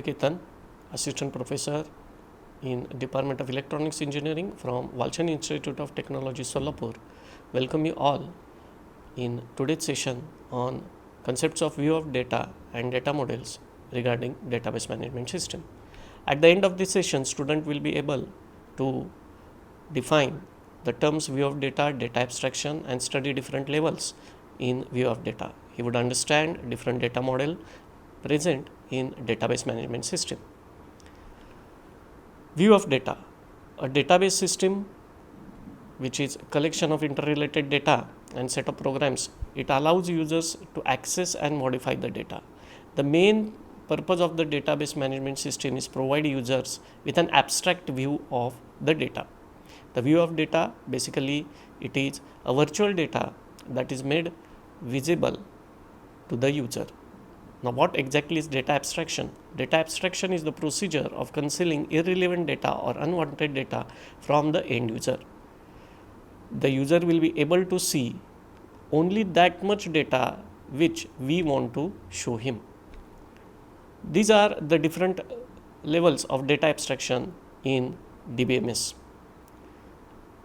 Ketan, Assistant Professor in Department of Electronics Engineering from Walchand Institute of Technology, Solapur. Welcome you all in today's session on concepts of view of data and data models regarding database management system. At the end of this session, student will be able to define the terms view of data, data abstraction and study different levels in view of data. He would understand different data model present in database management system. View of data. A database system which is a collection of interrelated data and set of programs. It allows users to access and modify the data. The main purpose of the database management system is provide users with an abstract view of the data. The view of data, basically it is a virtual data that is made visible to the user. Now, what exactly is data abstraction? Data abstraction is the procedure of concealing irrelevant data or unwanted data from the end user. The user will be able to see only that much data which we want to show him. These are the different levels of data abstraction in DBMS.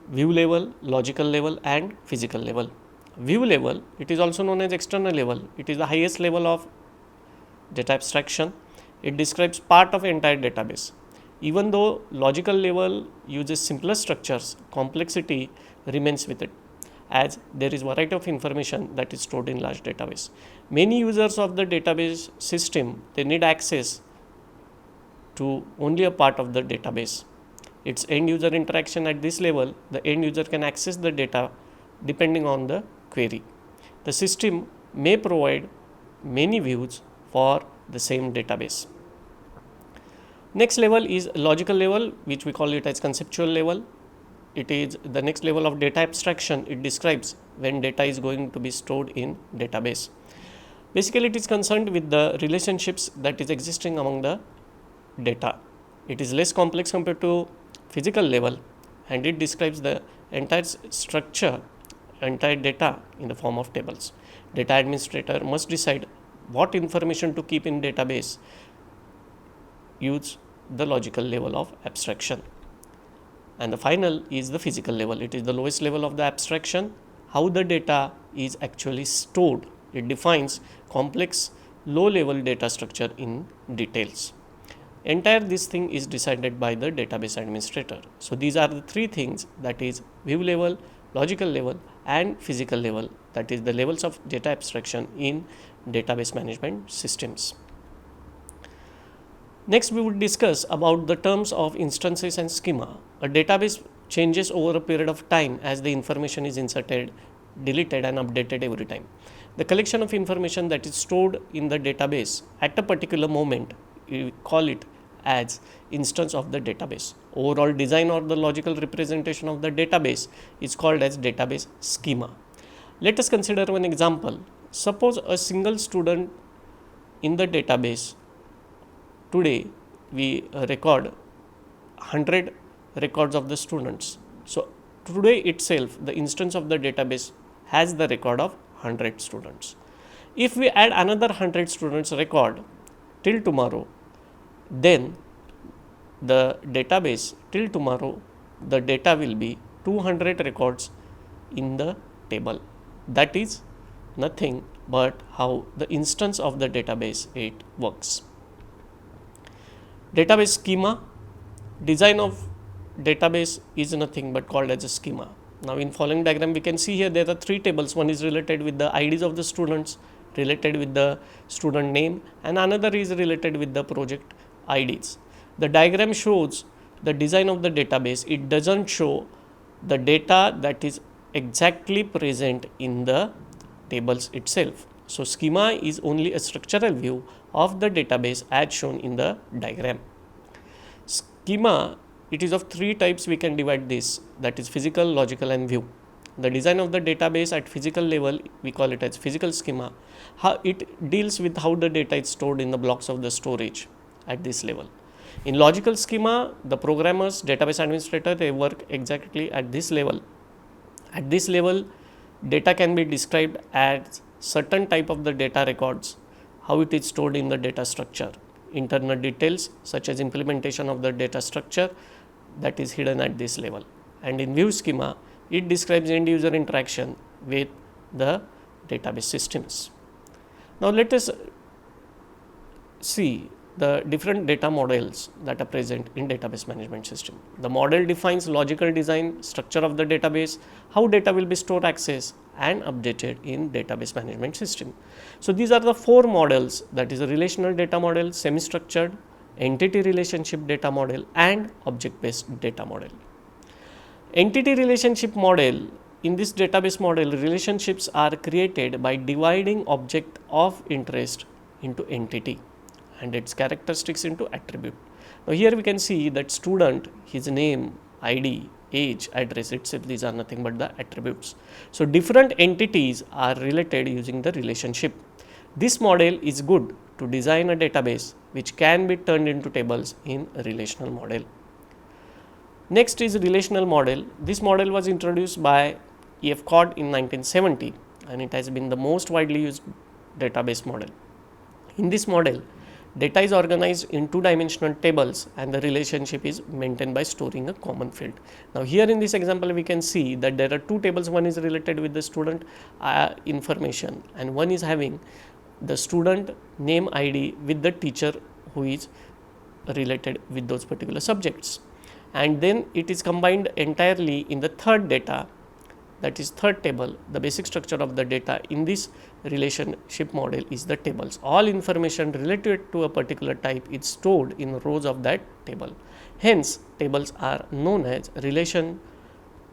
View level, logical level and physical level. View level, it is also known as external level. It is the highest level of data abstraction. It describes part of entire database. Even though logical level uses simpler structures, complexity remains with it, as there is variety of information that is stored in large database. Many users of the database system, they need access to only a part of the database. Its end user interaction at this level, the end user can access the data depending on the query. The system may provide many views for the same database. Next level is logical level, which we call it as conceptual level. It is the next level of data abstraction. It describes when data is going to be stored in database. Basically, it is concerned with the relationships that is existing among the data. It is less complex compared to physical level, and it describes the entire structure, entire data in the form of tables. Data administrator must decide what information to keep in database. Use the logical level of abstraction. And the final is the physical level. It is the lowest level of the abstraction, how the data is actually stored. It defines complex low level data structure in details. Entire this thing is decided by the database administrator. So these are the three things, that is view level, logical level and physical level, that is the levels of data abstraction in database management systems. Next, we would discuss about the terms of instances and schema. A database changes over a period of time as the information is inserted, deleted and updated every time. The collection of information that is stored in the database at a particular moment, we call it as instance of the database. Overall design or the logical representation of the database is called as database schema. Let us consider one example. Suppose a single student in the database. Today we record 100 records of the students. So today itself the instance of the database has the record of 100 students. If we add another 100 students record till tomorrow, then the database till tomorrow, the data will be 200 records in the table. That is nothing but how the instance of the database it works. Database schema, design of database is nothing but called as a schema. Now in following diagram we can see here there are three tables. One is related with the IDs of the students, related with the student name, and another is related with the project IDs. The diagram shows the design of the database. It doesn't show the data that is exactly present in the tables itself. So schema is only a structural view of the database as shown in the diagram. Schema, it is of three types. We can divide this, that is physical, logical and view. The design of the database at physical level, we call it as physical schema. How it deals with how the data is stored in the blocks of the storage at this level. In logical schema, the programmers, database administrator, they work exactly at this level. At this level, data can be described as certain type of the data records, how it is stored in the data structure. internal details such as implementation of the data structure that is hidden at this level. And in view schema, it describes end user interaction with the database systems. Now let us see the different data models that are present in database management system. The model defines logical design, structure of the database, how data will be stored, accessed and updated in database management system. So these are the four models, that is a relational data model, semi-structured, entity relationship data model and object based data model. Entity relationship model, in this database model, relationships are created by dividing object of interest into entity and its characteristics into attribute. Now here we can see that student, his name, ID, age, address itself, these are nothing but the attributes. So different entities are related using the relationship. This model is good to design a database which can be turned into tables in a relational model. Next is relational model. This model was introduced by E.F. Codd in 1970 and it has been the most widely used database model. In this model, data is organized in two-dimensional tables and the relationship is maintained by storing a common field. Now here in this example we can see that there are two tables, one is related with the student information and one is having the student name ID with the teacher who is related with those particular subjects. And then it is combined entirely in the third data, that is third table. The basic structure of the data in this relationship model is the tables. All information related to a particular type is stored in rows of that table. Hence, tables are known as relation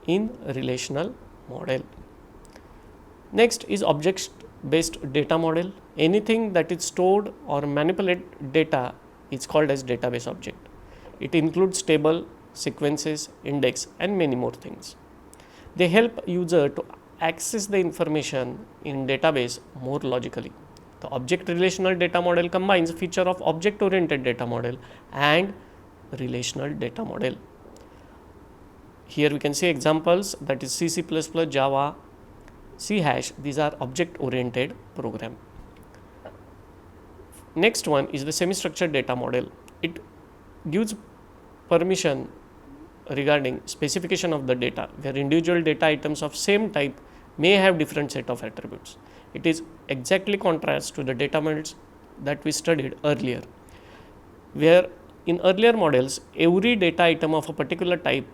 in relational model. Next is object based data model. Anything that is stored or manipulated data is called as database object. It includes table, sequences, index and many more things. They help user to access the information in database more logically. The object relational data model combines feature of object oriented data model and relational data model. Here we can see examples, that is C++, Java, C#, these are object oriented program. Next one is the semi-structured data model. It gives permission regarding specification of the data, where individual data items of same type may have different set of attributes. It is exactly contrast to the data models that we studied earlier, where in earlier models every data item of a particular type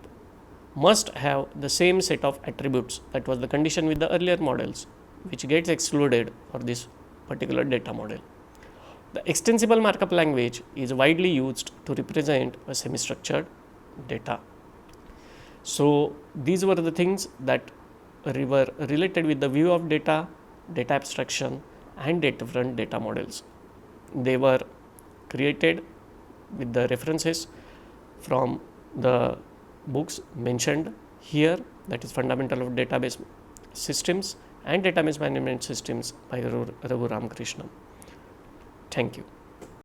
must have the same set of attributes. That was the condition with the earlier models, which gets excluded for this particular data model. The extensible markup language is widely used to represent a semi-structured data. So these were the things that were related with the view of data, data abstraction and different data models. They were created with the references from the books mentioned here, that is Fundamental of Database Systems and Database Management Systems by Raghu Ramakrishnan. Thank you.